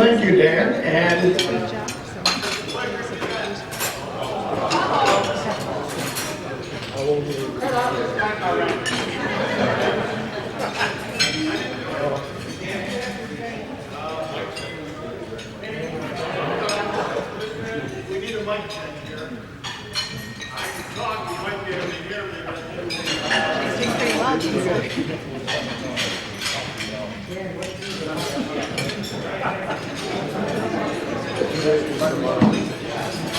thank you, Dan. And we need a mic check here. I can talk, you might be able to hear me, but Doing pretty well, Jason.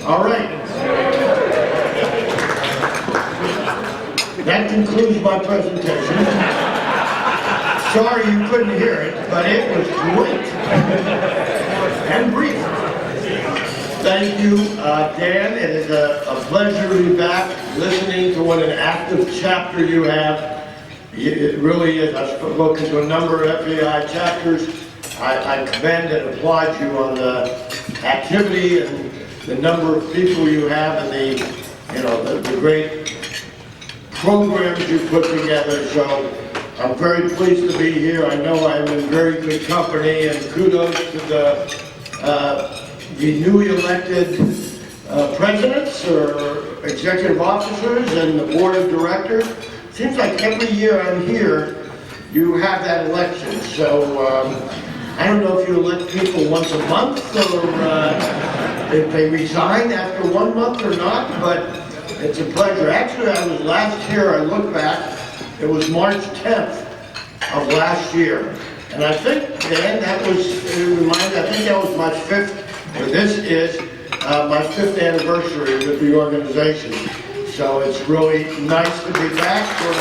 all right. That concludes my presentation. Sorry you couldn't hear it, but it was great and brief. Thank you, Dan. It is a pleasure to be back listening to what an active chapter you have. It really is. I've spoken to a number of FEI chapters. I commend and applaud you on the activity and the number of people you have and the great programs you put together. So I'm very pleased to be here. I know I'm in very good company, and kudos to the newly elected presidents or executive officers and the board of directors. Seems like every year I'm here, you have that election. So I don't know if you elect people once a month or if they resign after 1 month or not, but it's a pleasure. Actually, last year, I look back, it was March 10th of last year. And I think, Dan, I think that was my 5th, or this is my 5th anniversary with the organization. So it's really nice to be back for a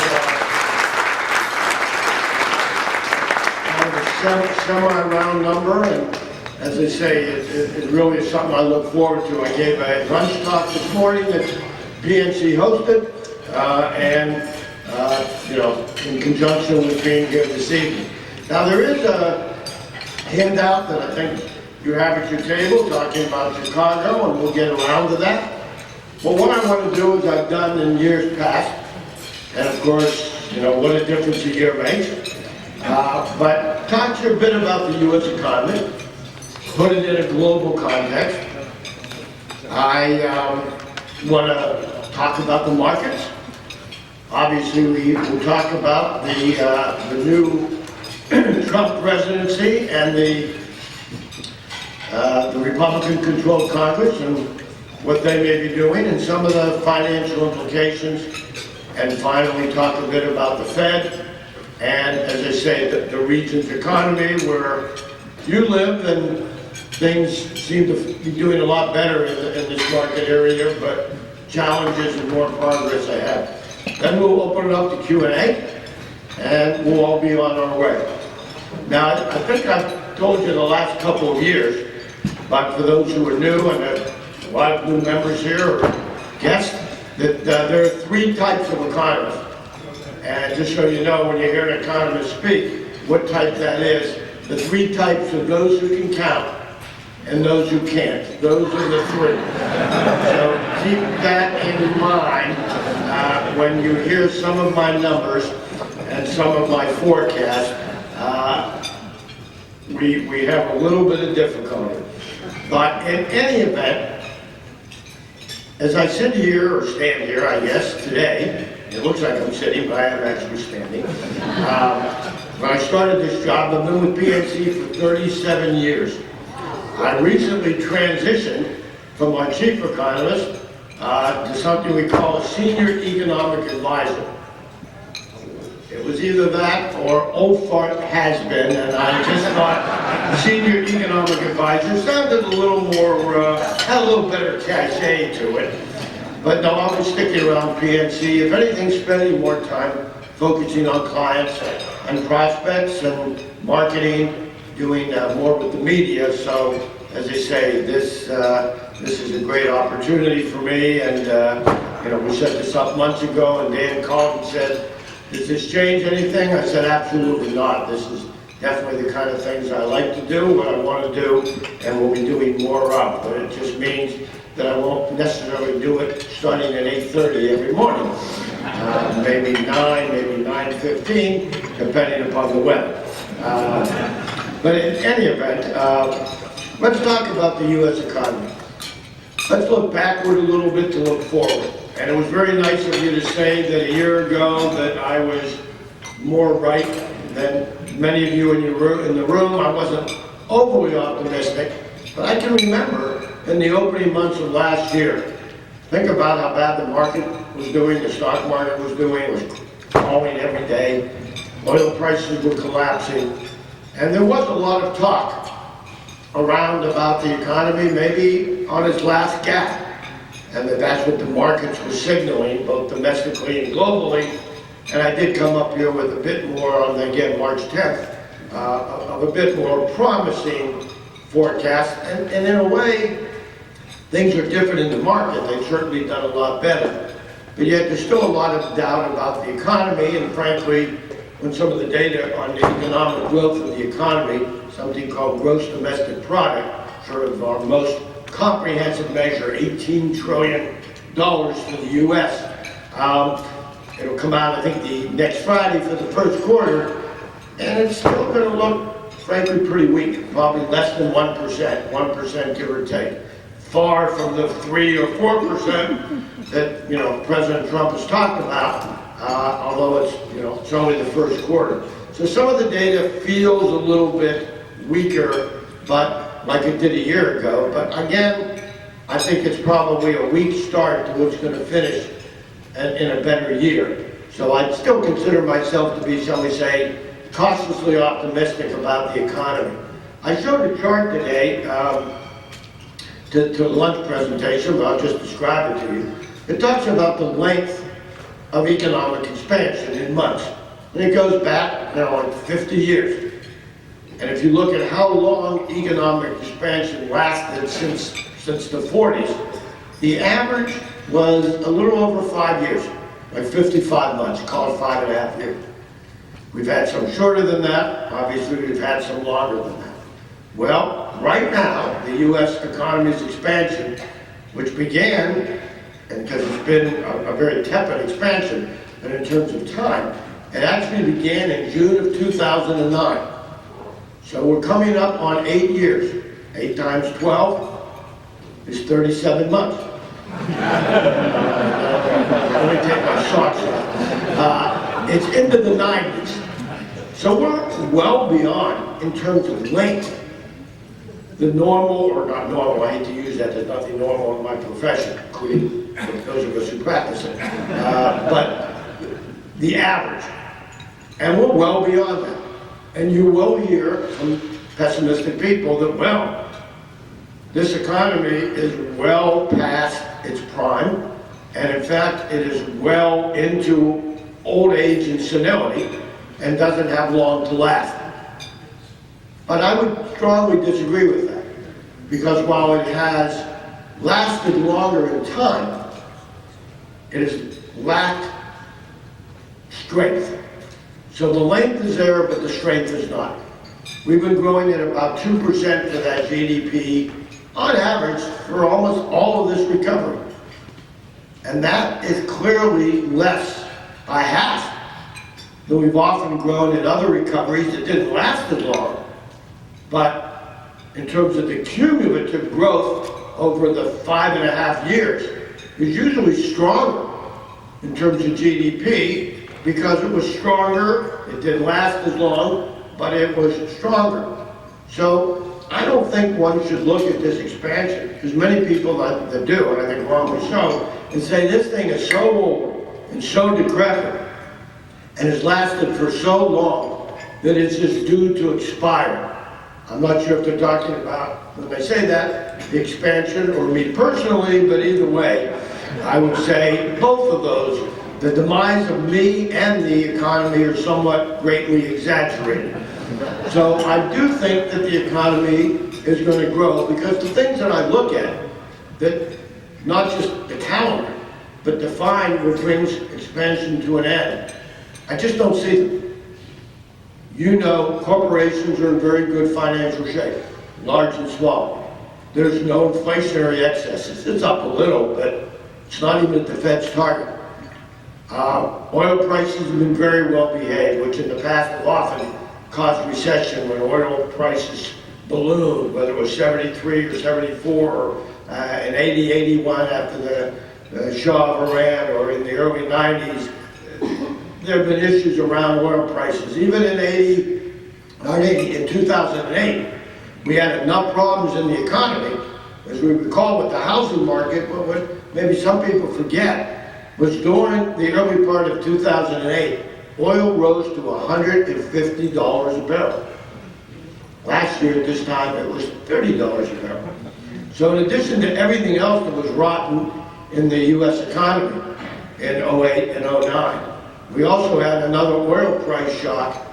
semi-round number, and as I say, it really is something I look forward to. I gave a lunch talk this morning that PNC hosted, in conjunction with being here this evening. Now there is a handout that I think you have at your table talking about Chicago, and we'll get around to that. But what I want to do is I've done in years past, and of course, what a difference a year makes. But talk to you a bit about the U.S. economy, put it in a global context. I want to talk about the markets. Obviously, we will talk about the new Trump presidency and the Republican-controlled Congress and what they may be doing, and some of the financial implications. And finally, talk a bit about the Fed. And as I say, the region's economy where you live, and things seem to be doing a lot better in this market area, but challenges and more progress ahead. Then we'll open it up to Q&A, and we'll all be on our way. Now, I think I've told you the last couple of years, but for those who are new, and a lot of new members here or guests, that there are 3 types of economists. And just so you know, when you hear an economist speak, what type that is, the 3 types are those who can count and those who can't. Those are the 3. So keep that in mind when you hear some of my numbers and some of my forecasts. We have a little bit of difficulty. But in any event, as I sit here, or stand here, I guess, today, it looks like I'm sitting, but I am actually standing. When I started this job, I've been with PNC for 37 years. I recently transitioned from my chief economist to something we call a senior economic advisor. It was either that or old fart has been, and I just thought senior economic advisor sounded a little more, had a little better cachet to it. But no, I'll be sticking around PNC. If anything, spending more time focusing on clients and prospects and marketing, doing more with the media. So, as I say, this is a great opportunity for me. And we set this up months ago, and Dan called and said, "Does this change anything?" I said, "Absolutely not. This is definitely the kind of things I like to do, what I want to do, and we'll be doing more of. But it just means that I won't necessarily do it starting at 8:30 every morning. Maybe 9, maybe 9:15, depending upon the weather. But in any event, let's talk about the U.S. economy. Let's look backward a little bit to look forward. And it was very nice of you to say that a year ago that I was more right than many of you in the room. I wasn't overly optimistic, but I can remember in the opening months of last year, think about how bad the market was doing, the stock market was doing, it was falling every day, oil prices were collapsing, and there was a lot of talk around about the economy maybe on its last gap, and that's what the markets were signaling, both domestically and globally. And I did come up here with a bit more on, again, March 10th, of a bit more promising forecast. And in a way, things are different in the market. They've certainly done a lot better. But yet there's still a lot of doubt about the economy. And frankly, when some of the data on the economic growth of the economy, something called gross domestic product, sort of our most comprehensive measure, $18 trillion for the U.S. It'll come out, I think, the next Friday for the first quarter, and it's still going to look, frankly, pretty weak, probably less than 1%, give or take. Far from the 3 or 4% that, President Trump has talked about, although it's only the first quarter. So some of the data feels a little bit weaker, but like it did a year ago. But again, I think it's probably a weak start to what's going to finish in a better year. So I'd still consider myself to be, shall we say, cautiously optimistic about the economy. I showed a chart today to the lunch presentation, but I'll just describe it to you. It talks about the length of economic expansion in months. And it goes back now like 50 years. And if you look at how long economic expansion lasted since the 40s, the average was a little over 5 years, like 55 months, call it 5.5 years. We've had some shorter than that. Obviously, we've had some longer than that. Well, right now, the U.S. economy's expansion, which began, and because it's been a very tepid expansion, but in terms of time, it actually began in June of 2009. So we're coming up on 8 years. 8 times 12 is 37 months. Let me take my socks off. It's into the 90s. So we're well beyond, in terms of length, the normal, or not normal, I hate to use that, there's nothing normal in my profession, including those of us who practice it, but the average. And we're well beyond that. And you will hear from pessimistic people that, well, this economy is well past its prime, and in fact, it is well into old age and senility, and doesn't have long to last. But I would strongly disagree with that, because while it has lasted longer in time, it has lacked strength. So the length is there, but the strength is not. We've been growing at about 2% for that GDP on average for almost all of this recovery. And that is clearly less by half than we've often grown in other recoveries that didn't last as long. But in terms of the cumulative growth over the 5.5 years is usually stronger in terms of GDP, because it was stronger, it didn't last as long, but it was stronger. So I don't think one should look at this expansion, because many people that do, and I think wrongly so, and say this thing is so old and so decrepit and has lasted for so long that it's just due to expire. I'm not sure if they're talking about, when they say that, the expansion or me personally, but either way, I would say both of those. The demise of me and the economy are somewhat greatly exaggerated. So I do think that the economy is going to grow, because the things that I look at, that not just the calendar, but define what brings expansion to an end, I just don't see them. You know, corporations are in very good financial shape, large and small. There's no inflationary excesses. It's up a little, but it's not even at the Fed's target. Oil prices have been very well behaved, which in the past have often caused recession when oil prices ballooned, whether it was 73 or 74 or in 80, 81 after the Shah of Iran, or in the early 90s. There have been issues around oil prices. Even in 2008, we had enough problems in the economy, as we recall with the housing market, but what maybe some people forget was during the early part of 2008, oil rose to $150 a barrel. Last year at this time, it was $30 a barrel. So in addition to everything else that was rotten in the U.S. economy in 08 and 09, we also had another oil price shock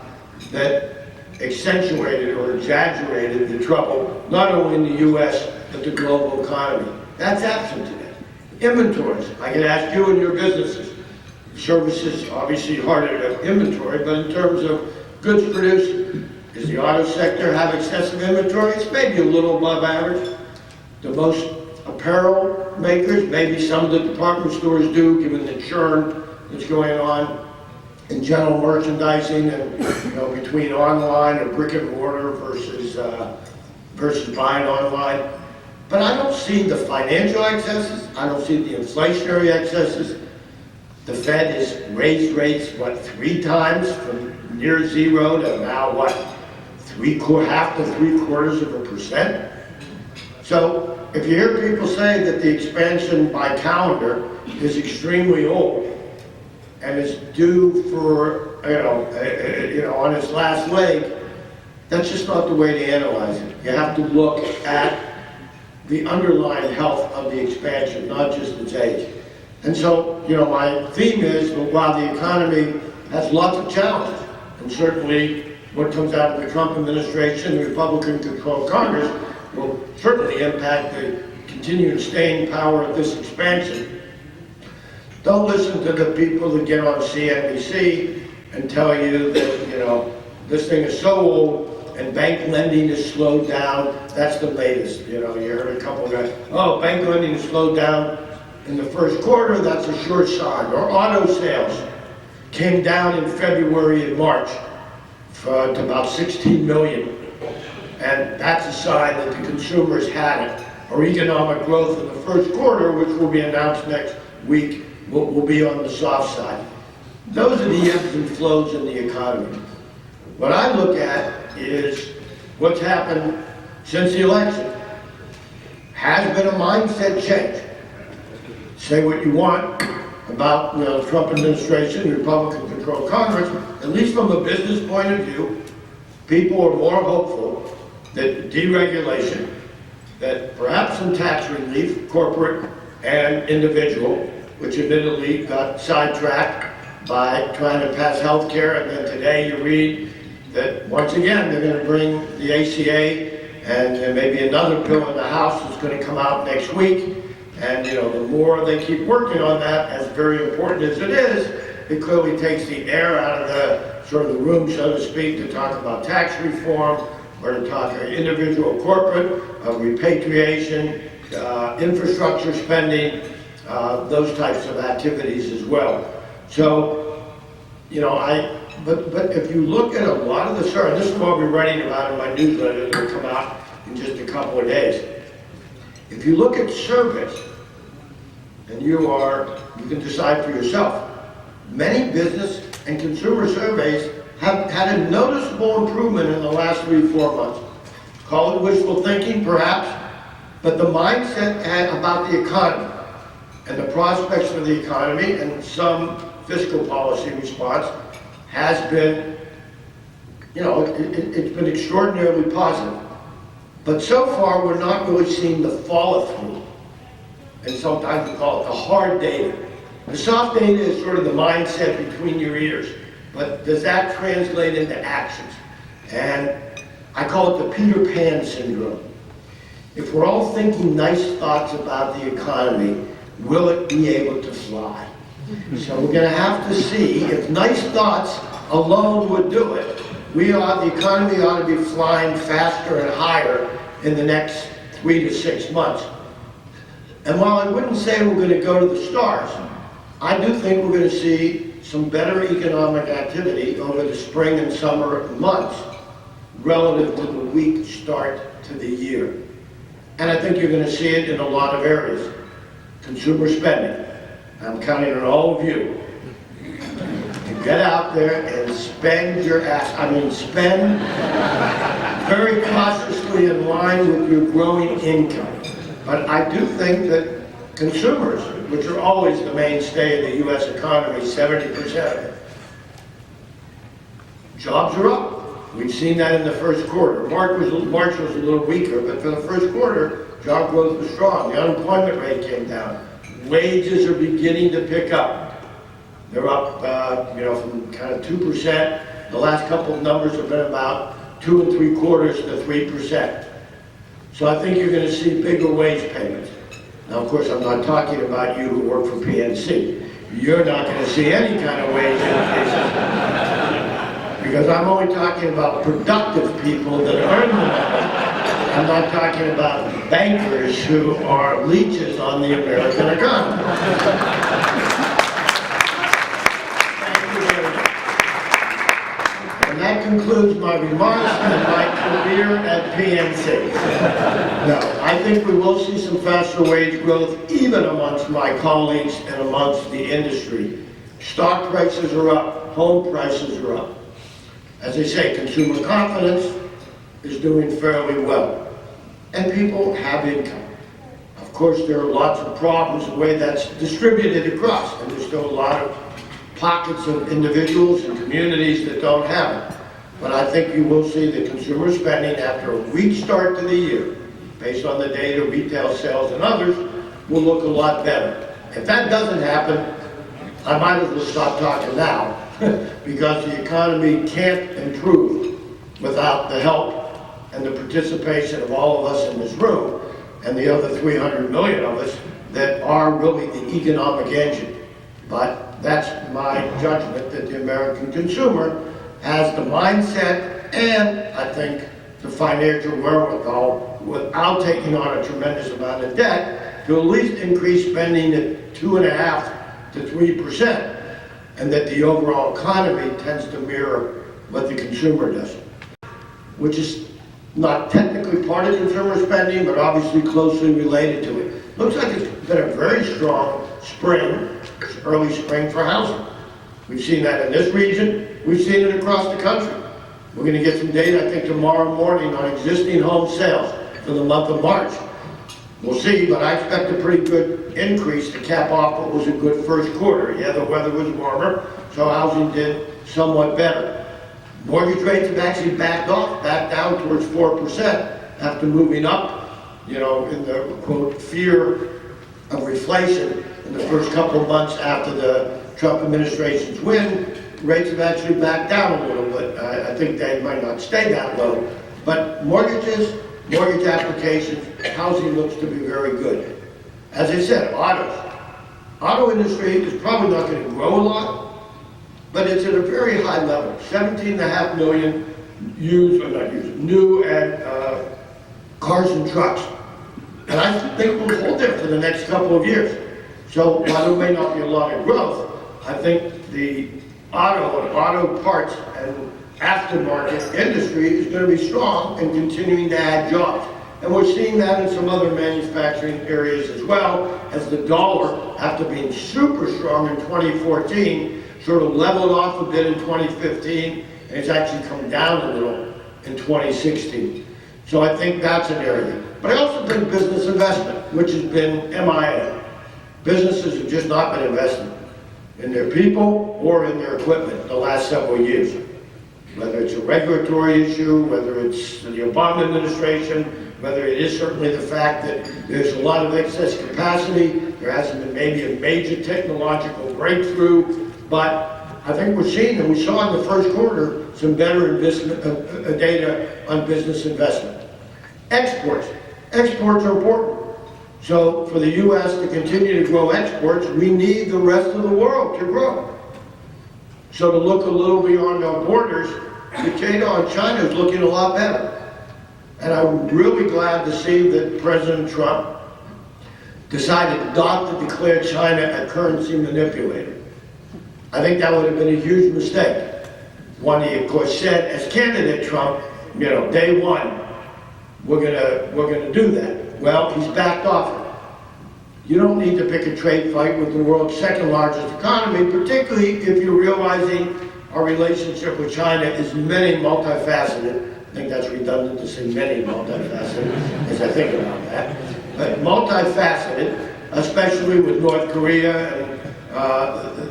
that accentuated or exaggerated the trouble, not only in the U.S., but the global economy. That's absent today. Inventories. I can ask you and your businesses. Services, obviously harder to inventory, but in terms of goods produced, does the auto sector have excessive inventory? It's maybe a little above average. The most apparel makers, maybe some of the department stores do, given the churn that's going on in general merchandising and between online or brick and mortar versus buying online. But I don't see the financial excesses. I don't see the inflationary excesses. The Fed has raised rates, 3 times from near zero to now, half to 3/4%. So if you hear people say that the expansion by calendar is extremely old and is due for, on its last leg, that's just not the way to analyze it. You have to look at the underlying health of the expansion, not just its age. And so, my theme is, while the economy has lots of challenges, and certainly what comes out of the Trump administration, the Republican-controlled Congress, will certainly impact the continued staying power of this expansion. Don't listen to the people that get on CNBC and tell you that, this thing is so old and bank lending is slowed down. That's the latest. You heard a couple of guys, bank lending is slowed down in the first quarter, that's a sure sign. Or auto sales came down in February and March to about 16 million. And that's a sign that the consumers had it. Or economic growth in the first quarter, which will be announced next week, will be on the soft side. Those are the ebbs and flows in the economy. What I look at is what's happened since the election. Has been a mindset change. Say what you want about the Trump administration, the Republican-controlled Congress. At least from a business point of view, people are more hopeful that deregulation, that perhaps some tax relief, corporate and individual, which admittedly got sidetracked by trying to pass health care, and then today you read that once again they're going to bring the ACA and maybe another bill in the House that's going to come out next week. And the more they keep working on that, as very important as it is, it clearly takes the air out of the room, so to speak, to talk about tax reform or to talk individual corporate, repatriation, infrastructure spending, those types of activities as well. So, but if you look at a lot of the surveys, this is what I'll be writing about in my newsletter that will come out in just a couple of days. If you look at surveys, and you can decide for yourself, many business and consumer surveys have had a noticeable improvement in the last 3-4 months. Call it wishful thinking, perhaps, but the mindset about the economy and the prospects for the economy and some fiscal policy response has been, it's been extraordinarily positive. But so far, we're not really seeing the follow-through. And sometimes we call it the hard data. The soft data is sort of the mindset between your ears. But does that translate into actions? And I call it the Peter Pan syndrome. If we're all thinking nice thoughts about the economy, will it be able to fly? So we're going to have to see if nice thoughts alone would do it. The economy ought to be flying faster and higher in the next 3 to 6 months. And while I wouldn't say we're going to go to the stars, I do think we're going to see some better economic activity over the spring and summer months. relative to the weak start to the year. And I think you're going to see it in a lot of areas. Consumer spending. I'm counting on all of you to get out there and spend your spend very cautiously in line with your growing income. But I do think that consumers, which are always the mainstay of the U.S. economy, 70% of it, jobs are up. We've seen that in the first quarter. March was a little weaker, but for the first quarter, job growth was strong. The unemployment rate came down. Wages are beginning to pick up. They're up, from kind of 2%. The last couple of numbers have been about 2 3/4 to 3%. So I think you're going to see bigger wage payments. Now, of course, I'm not talking about you who work for PNC. You're not going to see any kind of wage increases. Because I'm only talking about productive people that earn the money. I'm not talking about bankers who are leeches on the American economy. Thank you very much. And that concludes my remarks and my career at PNC. Now, I think we will see some faster wage growth even amongst my colleagues and amongst the industry. Stock prices are up, home prices are up. As I say, consumer confidence is doing fairly well, and people have income. Of course, there are lots of problems the way that's distributed across, and there's still a lot of pockets of individuals and communities that don't have it. But I think you will see that consumer spending after a weak start to the year, based on the data, retail sales, and others, will look a lot better. If that doesn't happen, I might as well stop talking now, because the economy can't improve without the help and the participation of all of us in this room and the other 300 million of us that are really the economic engine. But that's my judgment that the American consumer has the mindset and, I think, the financial wherewithal without taking on a tremendous amount of debt to at least increase spending at 2.5% to 3%. And that the overall economy tends to mirror what the consumer does, which is not technically part of consumer spending, but obviously closely related to it. Looks like it's been a very strong spring, early spring for housing. We've seen that in this region. We've seen it across the country. We're going to get some data, I think, tomorrow morning on existing home sales for the month of March. We'll see, but I expect a pretty good increase to cap off what was a good first quarter. Yeah, the weather was warmer, so housing did somewhat better. Mortgage rates have actually backed down towards 4% after moving up, in the, quote, fear of reflation in the first couple of months after the Trump administration's win. Rates have actually backed down a little bit. I think they might not stay that low, but mortgage applications, housing looks to be very good. As I said, auto industry is probably not going to grow a lot, but it's at a very high level. 17.5 million new and cars and trucks. And I think we'll hold there for the next couple of years. So while there may not be a lot of growth, I think the auto parts and aftermarket industry is going to be strong and continuing to add jobs. And we're seeing that in some other manufacturing areas as well, as the dollar, after being super strong in 2014, sort of leveled off a bit in 2015, and it's actually come down a little in 2016. So I think that's an area. But I also think business investment, which has been MIA. Businesses have just not been investing in their people or in their equipment the last several years. Whether it's a regulatory issue, whether it's the Obama administration, whether it is certainly the fact that there's a lot of excess capacity, there hasn't been maybe a major technological breakthrough, but I think we're seeing, and we saw in the first quarter, some better data on business investment. Exports. Exports are important. So for the U.S. to continue to grow exports, we need the rest of the world to grow. So to look a little beyond our borders, the data on China is looking a lot better. And I'm really glad to see that President Trump decided not to declare China a currency manipulator. I think that would have been a huge mistake. One he, of course, said as candidate Trump, day one, we're gonna do that. Well, he's backed off it. You don't need to pick a trade fight with the world's second largest economy, particularly if you're realizing our relationship with China is many multifaceted. I think that's redundant to say many multifaceted as I think about that. But multifaceted, especially with North Korea and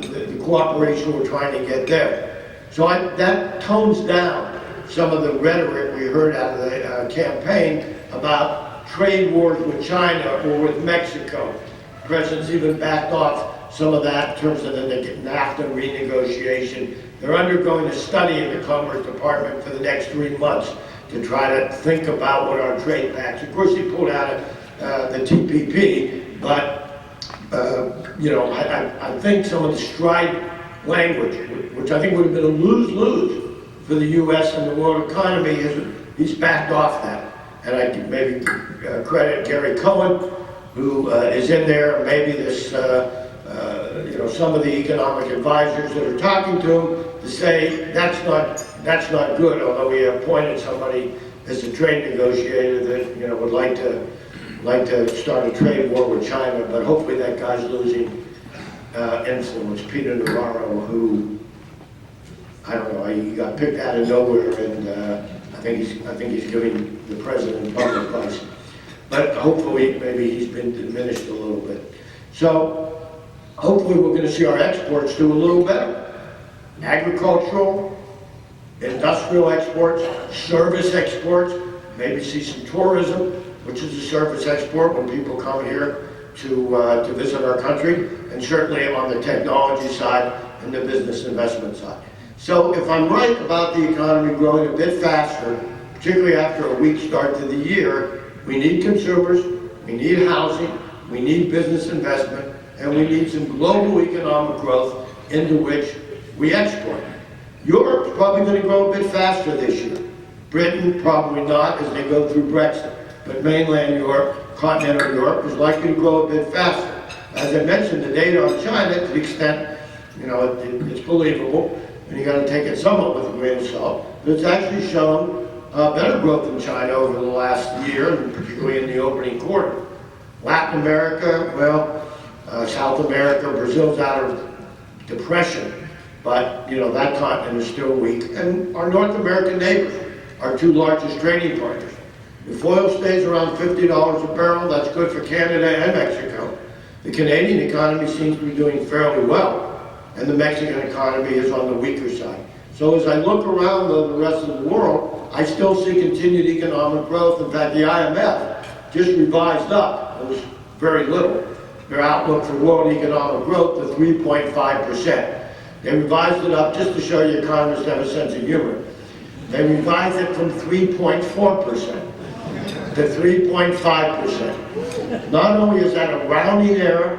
the cooperation we're trying to get there. So that tones down some of the rhetoric we heard out of the campaign about trade wars with China or with Mexico. The president's even backed off some of that in terms of the NAFTA renegotiation. They're undergoing a study in the Commerce Department for the next 3 months to try to think about what our trade pacts. Of course, he pulled out of the TPP, but I think some of the stride language, which I think would have been a lose-lose for the U.S. and the world economy, he's backed off that. And I can maybe credit Gary Cohen, who is in there, maybe this, some of the economic advisors that are talking to him to say that's not good, although we appointed somebody as a trade negotiator that would like to start a trade war with China, but hopefully that guy's losing influence. Peter Navarro, who, I don't know, he got picked out of nowhere, and I think he's giving the president public advice. But hopefully, maybe he's been diminished a little bit. So hopefully we're going to see our exports do a little better. Agricultural, industrial exports, service exports, maybe see some tourism, which is a service export when people come here to visit our country, and certainly on the technology side and the business investment side. So if I'm right about the economy growing a bit faster, particularly after a weak start to the year, we need consumers, we need housing, we need business investment, and we need some global economic growth into which we export. Europe's probably going to grow a bit faster this year. Britain, probably not as they go through Brexit. But mainland Europe, continental Europe, is likely to grow a bit faster. As I mentioned, the data on China, to the extent, it's believable, and you got to take it somewhat with a grain of salt, but it's actually shown better growth in China over the last year, and particularly in the opening quarter. Latin America, South America, Brazil's out of depression, but that continent is still weak. And our North American neighbors, our two largest trading partners. If oil stays around $50 a barrel, that's good for Canada and Mexico. The Canadian economy seems to be doing fairly well, and the Mexican economy is on the weaker side. So as I look around the rest of the world, I still see continued economic growth. In fact, the IMF just revised up, it was very little, their outlook for world economic growth to 3.5%. They revised it up just to show you economists have a sense of humor. They revised it from 3.4% to 3.5%. Not only is that a rounding error,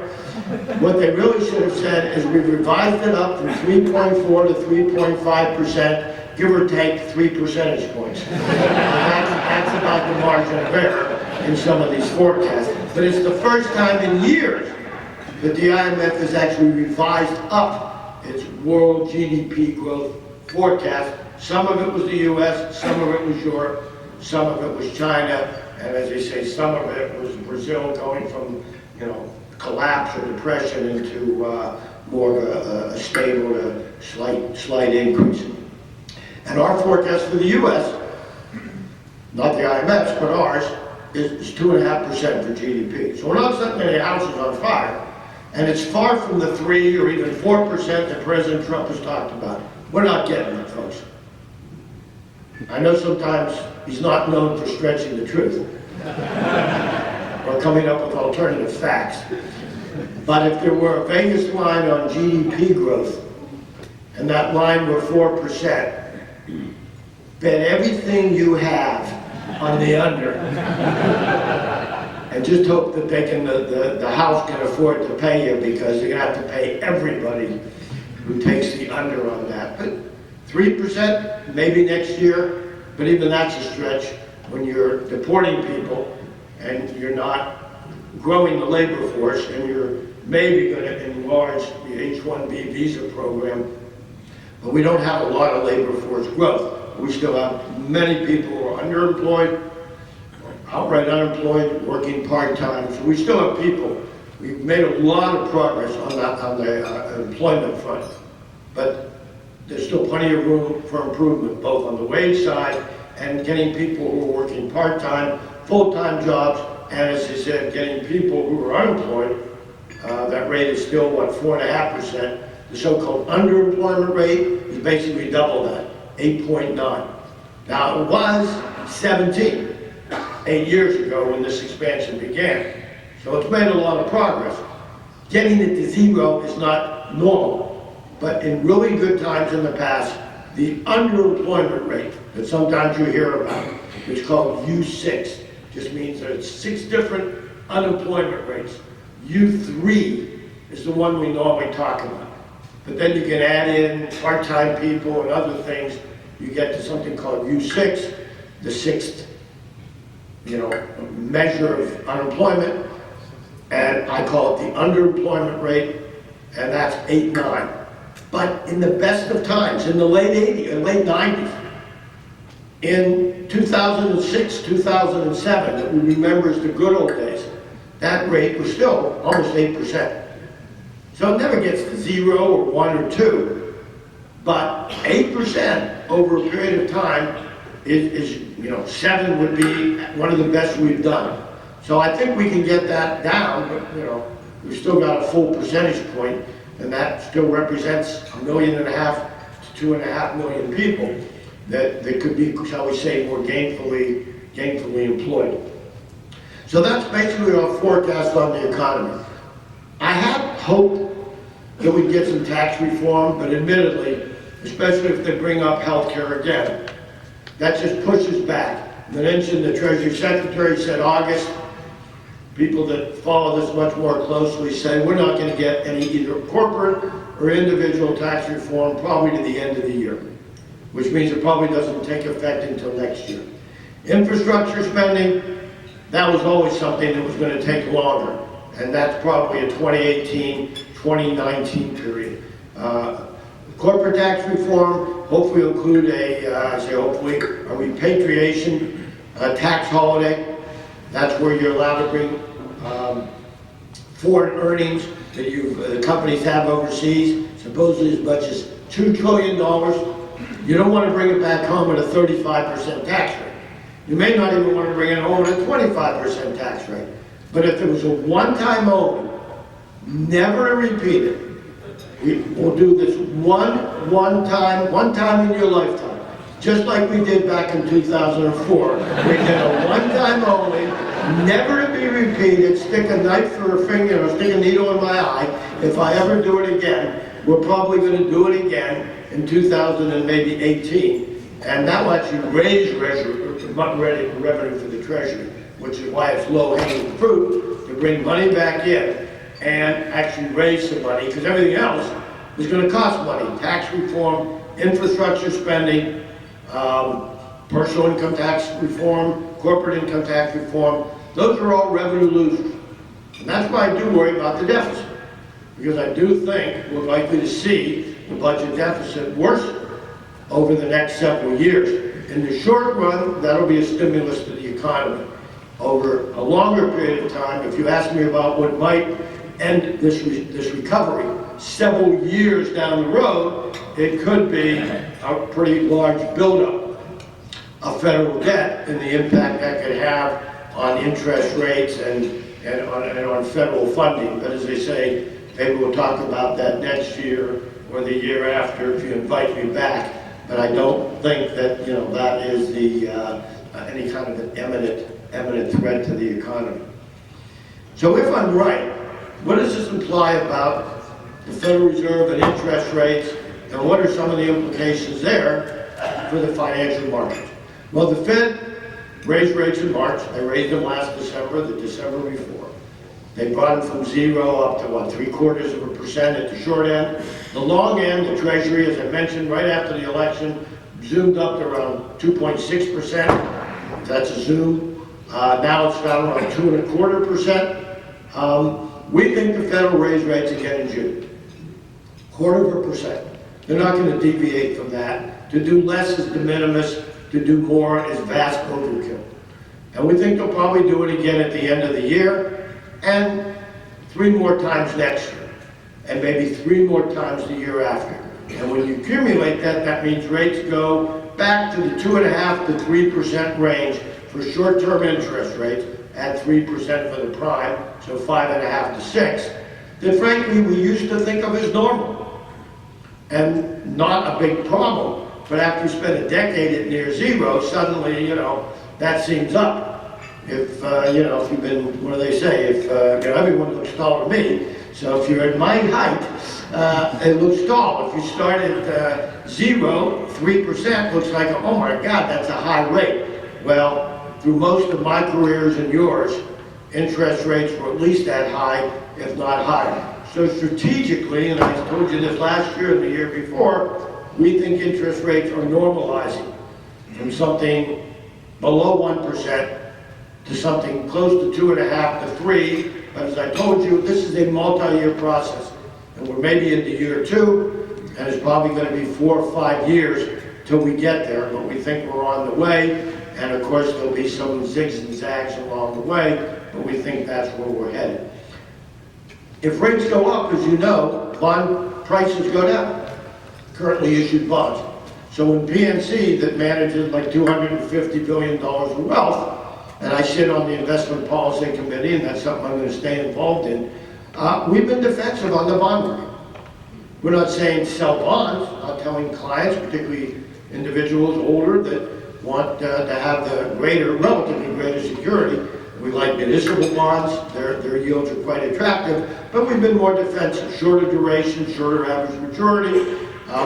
what they really should have said is we revised it up from 3.4 to 3.5%, give or take 3 percentage points. That's about the margin of error in some of these forecasts. But it's the first time in years that the IMF has actually revised up its world GDP growth forecast. Some of it was the US, some of it was Europe, some of it was China, and as they say, some of it was Brazil going from, collapse or depression into more of a stable to slight increase. And our forecast for the US, not the IMF's, but ours, is 2.5% for GDP. So we're not setting any houses on fire, and it's far from the 3 or even 4% that President Trump has talked about. We're not getting it, folks. I know sometimes he's not known for stretching the truth or coming up with alternative facts. But if there were a Vegas line on GDP growth, and that line were 4%, bet everything you have on the under. And just hope that the house can afford to pay you, because you're going to have to pay everybody who takes the under on that. But 3% maybe next year, but even that's a stretch when you're deporting people and you're not growing the labor force, and you're maybe going to enlarge the H-1B visa program. But we don't have a lot of labor force growth. We still have many people who are underemployed, outright unemployed, working part-time. So we still have people. We've made a lot of progress on the employment front, but there's still plenty of room for improvement, both on the wage side and getting people who are working part-time, full-time jobs, and as I said, getting people who are unemployed. That rate is still, 4.5%. The so-called underemployment rate is basically double that, 8.9. Now, it was 17 8 years ago when this expansion began. So it's made a lot of progress. Getting it to zero is not normal, but in really good times in the past, the underemployment rate that sometimes you hear about, which is called U6, just means that it's 6 different unemployment rates. U3 is the one we normally talk about. But then you can add in part-time people and other things. You get to something called U6, the 6th, measure of unemployment. And I call it the underemployment rate, and that's 8.9. But in the best of times, in the late 80s, late 90s, in 2006, 2007, that we remember as the good old days, that rate was still almost 8%. So it never gets to 0 or 1 or 2, but 8% over a period of time is 7 would be one of the best we've done. So I think we can get that down, but we've still got a full percentage point, and that still represents 1.5 million to 2.5 million people that could be, shall we say, more gainfully employed. So that's basically our forecast on the economy. I had hoped that we'd get some tax reform, but admittedly, especially if they bring up health care again, that just pushes back. I mentioned the Treasury Secretary said August. People that follow this much more closely say we're not going to get any either corporate or individual tax reform probably to the end of the year, which means it probably doesn't take effect until next year. Infrastructure spending, that was always something that was going to take longer, and that's probably a 2018-2019 period. Corporate tax reform, hopefully include a repatriation tax holiday. That's where you're allowed to bring foreign earnings that the companies have overseas, supposedly as much as $2 trillion. You don't want to bring it back home at a 35% tax rate. You may not even want to bring it home at a 25% tax rate. But if it was a one-time only, never a repeated, we'll do this one time in your lifetime. Just like we did back in 2004. We did a one-time only, never to be repeated, stick a knife through a finger or stick a needle in my eye. If I ever do it again, we're probably going to do it again in 2018. And that will actually raise revenue for the Treasury, which is why it's low-hanging fruit to bring money back in and actually raise some money, because everything else is going to cost money. Tax reform, infrastructure spending, personal income tax reform, corporate income tax reform, those are all revenue losers. And that's why I do worry about the deficit, because I do think we're likely to see the budget deficit worsen over the next several years. In the short run, that'll be a stimulus to the economy. Over a longer period of time, if you ask me about what might end this recovery several years down the road, it could be a pretty large buildup of federal debt and the impact that could have on interest rates and on federal funding. But as I say, maybe we'll talk about that next year or the year after if you invite me back. But I don't think that that is any kind of an imminent threat to the economy. So if I'm right, what does this imply about the Federal Reserve and interest rates, and what are some of the implications there for the financial markets? Well, the Fed raised rates in March. They raised them last December, the December before. They brought them from 0 up to 0.75% at the short end. The long end, the Treasury, as I mentioned, right after the election, zoomed up to around 2.6%. That's a zoom. Now it's down around 2.25%. We think the Fed will raise rates again in June. 0.25%. They're not going to deviate from that. To do less is de minimis, to do more is vast overkill. And we think they'll probably do it again at the end of the year, and 3 more times next year, and maybe 3 more times the year after. And when you accumulate that, that means rates go back to the 2.5% to 3% range for short-term interest rates at 3% for the prime, so 5.5% to 6%, that frankly we used to think of as normal and not a big problem. But after you spend a decade at near zero, suddenly, that seems up. If you've been, what do they say? If everyone looks tall to me, so if you're at my height, it looks tall. If you start at 0, 3% looks like, oh my God, that's a high rate. Well, through most of my careers and yours, interest rates were at least that high, if not higher. So strategically, and I told you this last year and the year before, we think interest rates are normalizing from something below 1% to something close to 2.5% to 3%. But as I told you, this is a multi-year process. And we're maybe into year 2, and it's probably going to be 4 or 5 years till we get there. But we think we're on the way. And of course, there'll be some zigs and zags along the way, but we think that's where we're headed. If rates go up, as you know, bond prices go down, currently issued bonds. So when PNC, that manages like $250 billion of wealth, and I sit on the investment policy committee, and that's something I'm going to stay involved in, we've been defensive on the bond market. We're not saying sell bonds, not telling clients, particularly individuals older, that want to have the relatively greater security. We like municipal bonds, their yields are quite attractive, but we've been more defensive, shorter duration, shorter average maturity.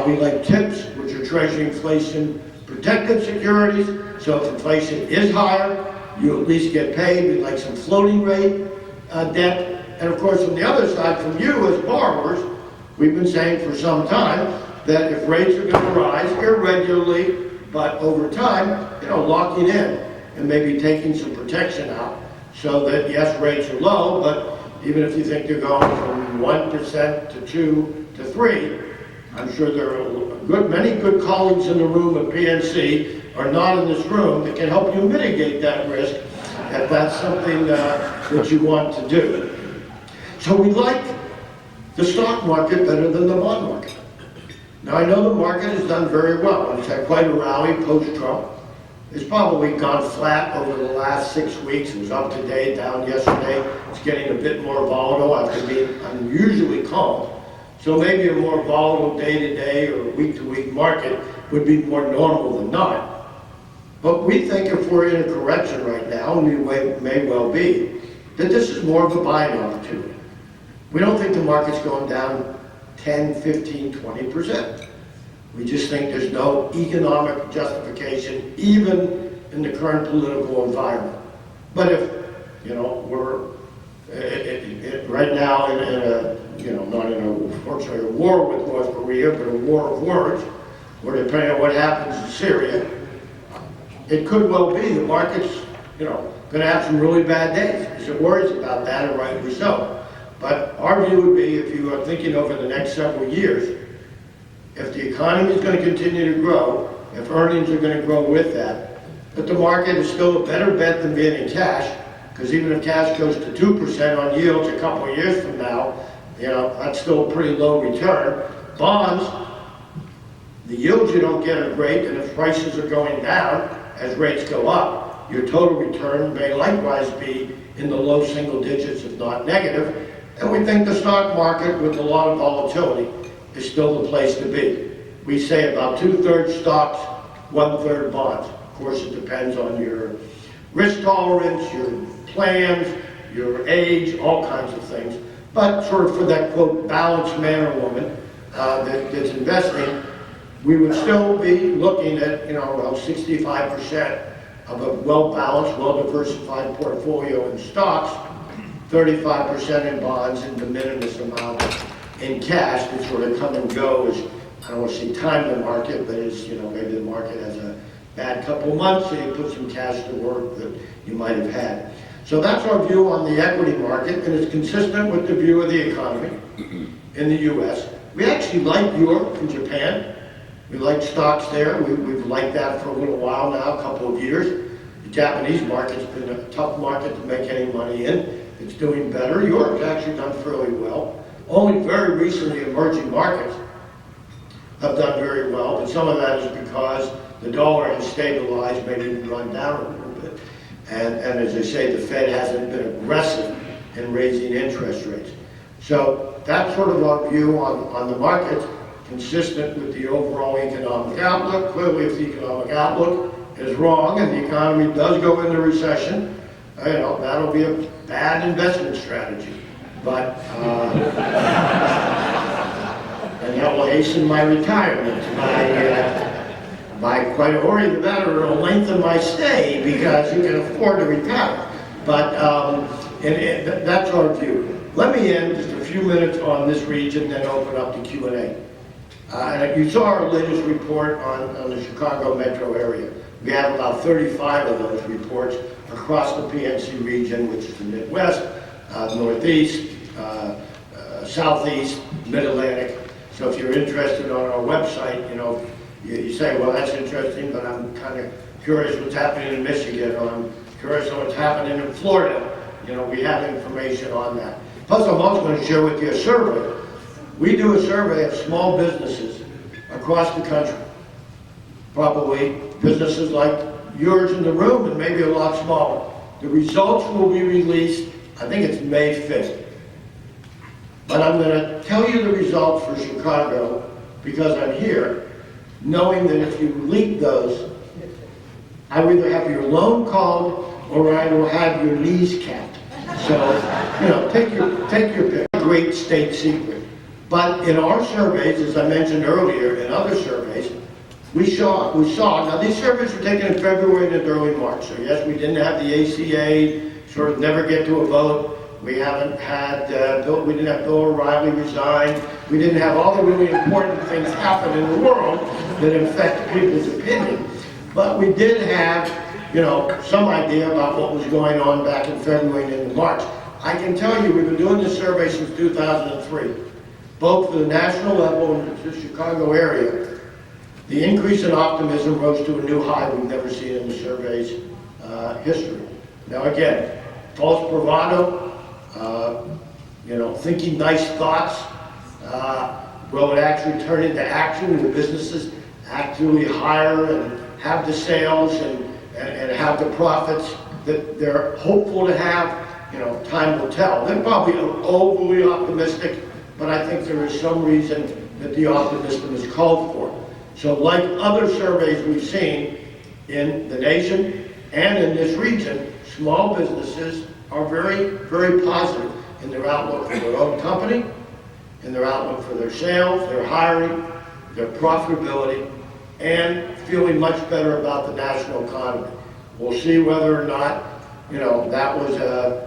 We like TIPS, which are Treasury inflation protected securities, so if inflation is higher, you at least get paid. We like some floating rate debt. And of course, on the other side, from you as borrowers, we've been saying for some time that if rates are going to rise irregularly, but over time, locking in and maybe taking some protection out so that, yes, rates are low, but even if you think they're going from 1% to 2 to 3, I'm sure there are many good colleagues in the room at PNC are not in this room that can help you mitigate that risk if that's something that you want to do. So we like the stock market better than the bond market. Now, I know the market has done very well. It's had quite a rally post-Trump. It's probably gone flat over the last 6 weeks. It was up today, down yesterday. It's getting a bit more volatile after being unusually calm. So maybe a more volatile day-to-day or week-to-week market would be more normal than not. But we think if we're in a correction right now, and we may well be, that this is more of a buying opportunity. We don't think the market's going down 10, 15, 20%. We just think there's no economic justification, even in the current political environment. But if, we're right now in a, not in unfortunately a war with North Korea, but a war of words, where depending on what happens in Syria, it could well be the market's, going to have some really bad days. Because it worries about that, and rightly so. But our view would be, if you are thinking over the next several years, if the economy is going to continue to grow, if earnings are going to grow with that, but the market is still a better bet than being in cash, because even if cash goes to 2% on yields a couple of years from now, that's still a pretty low return. Bonds, the yields you don't get are great, and if prices are going down as rates go up, your total return may likewise be in the low single digits, if not negative. And we think the stock market, with a lot of volatility, is still the place to be. We say about 2/3 stocks, 1/3 bonds. Of course, it depends on your risk tolerance, your plans, your age, all kinds of things. But sort of for that, quote, balanced man or woman that's investing, we would still be looking at, around 65% of a well-balanced, well-diversified portfolio in stocks, 35% in bonds, and de minimis amount in cash that sort of come and go as, I don't want to say time the market, but as, maybe the market has a bad couple of months, so you put some cash to work that you might have had. So that's our view on the equity market, and it's consistent with the view of the economy in the U.S. We actually like Europe and Japan. We like stocks there. We've liked that for a little while now, a couple of years. The Japanese market's been a tough market to make any money in. It's doing better. Europe's actually done fairly well. Only very recently emerging markets have done very well, but some of that is because the dollar has stabilized, maybe even gone down a little bit. And as I say, the Fed hasn't been aggressive in raising interest rates. So that's sort of our view on the markets, consistent with the overall economic outlook. Clearly, if the economic outlook is wrong and the economy does go into recession, that'll be a bad investment strategy. But, and that will hasten my retirement by quite a or either that or it'll lengthen my stay because you can afford to retire. But that's our view. Let me end just a few minutes on this region, then open up to Q&A. You saw our latest report on the Chicago metro area. We have about 35 of those reports across the PNC region, which is the Midwest, Northeast, Southeast, Mid-Atlantic. So if you're interested on our website, you say, well, that's interesting, but I'm kind of curious what's happening in Michigan, or I'm curious on what's happening in Florida. We have information on that. Plus, I'm also going to share with you a survey. We do a survey of small businesses across the country. Probably businesses like yours in the room and maybe a lot smaller. The results will be released, I think it's May 5th. But I'm going to tell you the results for Chicago because I'm here, knowing that if you leak those, I will either have your loan called or I will have your knees capped. So, take your pick. Great state secret. But in our surveys, as I mentioned earlier, in other surveys, we saw, now these surveys were taken in February and early March. So yes, we didn't have the ACA, sort of never get to a vote. We haven't had, we didn't have Bill O'Reilly resign. We didn't have all the really important things happen in the world that affect people's opinion. But we did have, some idea about what was going on back in February and into March. I can tell you, we've been doing this survey since 2003, both for the national level and the Chicago area. The increase in optimism rose to a new high we've never seen in the survey's history. Now again, false bravado, thinking nice thoughts, will it actually turn into action? Will businesses actually hire and have the sales and have the profits that they're hopeful to have? Time will tell. They're probably overly optimistic, but I think there is some reason that the optimism is called for. So like other surveys we've seen in the nation and in this region, small businesses are very, very positive in their outlook for their own company, in their outlook for their sales, their hiring, their profitability, and feeling much better about the national economy. We'll see whether or not, that was a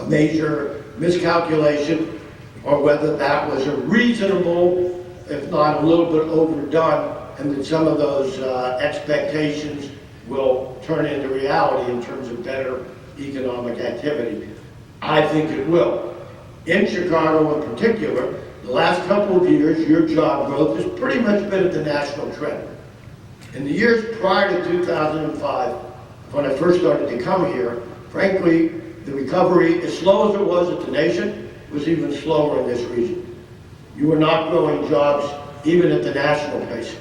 major miscalculation or whether that was a reasonable, if not a little bit overdone, and that some of those expectations will turn into reality in terms of better economic activity. I think it will. In Chicago in particular, the last couple of years, your job growth has pretty much been at the national trend. In the years prior to 2005, when I first started to come here, frankly, the recovery, as slow as it was at the nation, was even slower in this region. You were not growing jobs even at the national pace.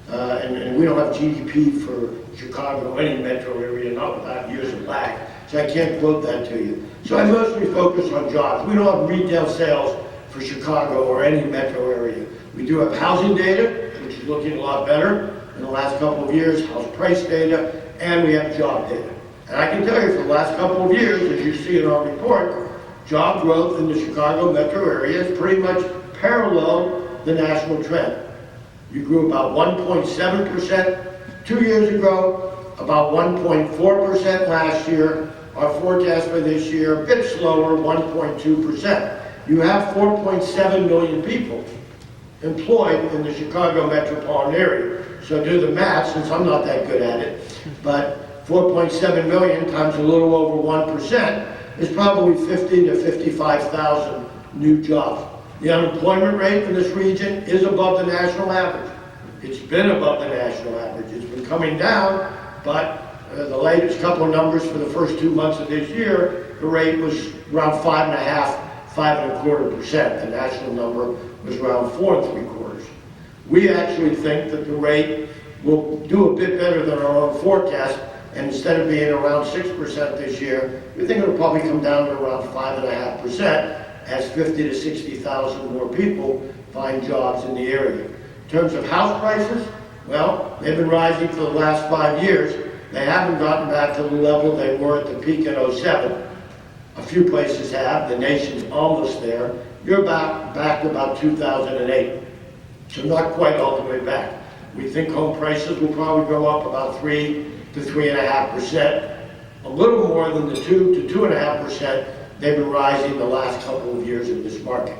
And we don't have GDP for Chicago or any metro area, not without years of lag. So I can't quote that to you. So I mostly focus on jobs. We don't have retail sales for Chicago or any metro area. We do have housing data, which is looking a lot better in the last couple of years, house price data, and we have job data. And I can tell you for the last couple of years, as you see in our report, job growth in the Chicago metro area is pretty much parallel the national trend. You grew about 1.7% 2 years ago, about 1.4% last year. Our forecast for this year, a bit slower, 1.2%. You have 4.7 million people employed in the Chicago metropolitan area. So do the math, since I'm not that good at it, but 4.7 million times a little over 1% is probably 50 to 55,000 new jobs. The unemployment rate in this region is above the national average. It's been above the national average. It's been coming down, but the latest couple of numbers for the first 2 months of this year, the rate was around 5.5%, 5.25%. The national number was around 4.75%. We actually think that the rate will do a bit better than our own forecast, and instead of being around 6% this year, we think it'll probably come down to around 5.5% as 50 to 60,000 more people find jobs in the area. In terms of house prices, well, they've been rising for the last 5 years. They haven't gotten back to the level they were at the peak in '07. A few places have. The nation's almost there. You're back to about 2008. So not quite all the way back. We think home prices will probably go up about 3 to 3.5%, a little more than the 2 to 2.5% they've been rising the last couple of years in this market.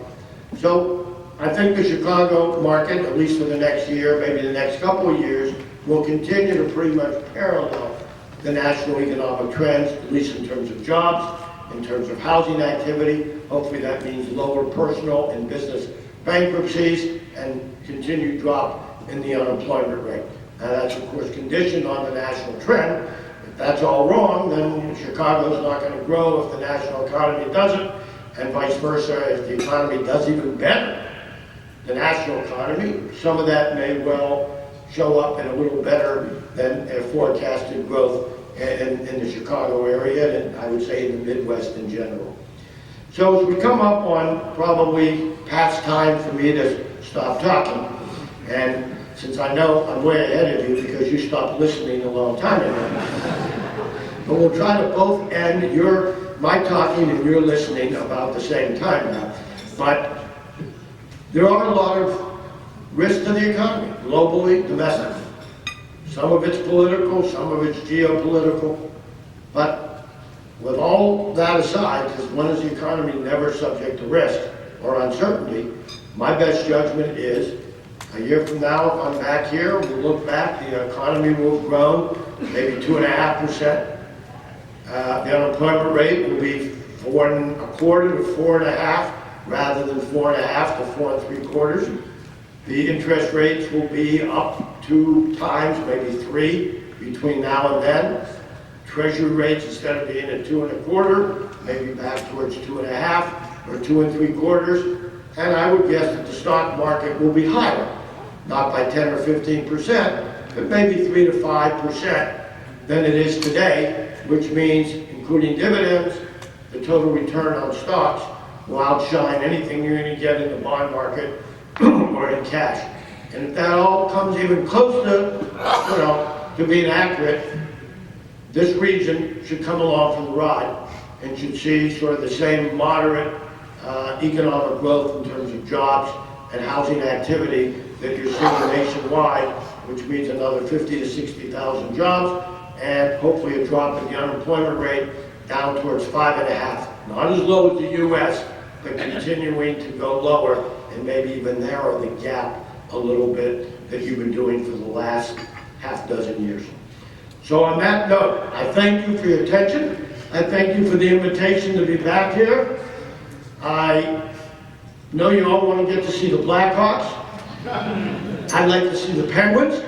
So I think the Chicago market, at least for the next year, maybe the next couple of years, will continue to pretty much parallel the national economic trends, at least in terms of jobs, in terms of housing activity. Hopefully that means lower personal and business bankruptcies and continued drop in the unemployment rate. Now that's of course conditioned on the national trend. If that's all wrong, then Chicago's not going to grow if the national economy doesn't, and vice versa. If the economy does even better, the national economy, some of that may well show up in a little better than a forecasted growth in the Chicago area, and I would say in the Midwest in general. So as we come up on probably past time for me to stop talking, and since I know I'm way ahead of you because you stopped listening a long time ago, but we'll try to both end my talking and your listening about the same time now. But there are a lot of risks to the economy, globally, domestically. Some of it's political, some of it's geopolitical, but with all that aside, because when is the economy never subject to risk or uncertainty, my best judgment is a year from now, if I'm back here, we'll look back, the economy will have grown maybe 2.5%. The unemployment rate will be 4.25% to 4.5%, rather than 4.5% to 4.75%. The interest rates will be up 2 times, maybe 3, between now and then. Treasury rates, instead of being at 2.25%, maybe back towards 2.5% or 2.75%. And I would guess that the stock market will be higher, not by 10 or 15%, but maybe 3 to 5% than it is today, which means, including dividends, the total return on stocks will outshine anything you're going to get in the bond market or in cash. And if that all comes even close to being accurate, this region should come along for the ride and should see sort of the same moderate economic growth in terms of jobs and housing activity that you're seeing nationwide, which means another 50 to 60,000 jobs, and hopefully a drop in the unemployment rate down towards 5.5%. Not as low as the U.S., but continuing to go lower and maybe even narrow the gap a little bit that you've been doing for the last half dozen years. So on that note, I thank you for your attention. I thank you for the invitation to be back here. I know you all want to get to see the Blackhawks. I'd like to see the Penguins.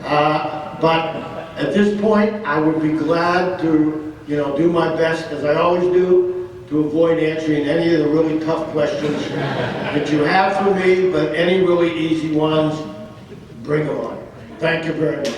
But at this point, I would be glad to do my best, as I always do, to avoid answering any of the really tough questions that you have for me, but any really easy ones, bring them on. Thank you very much.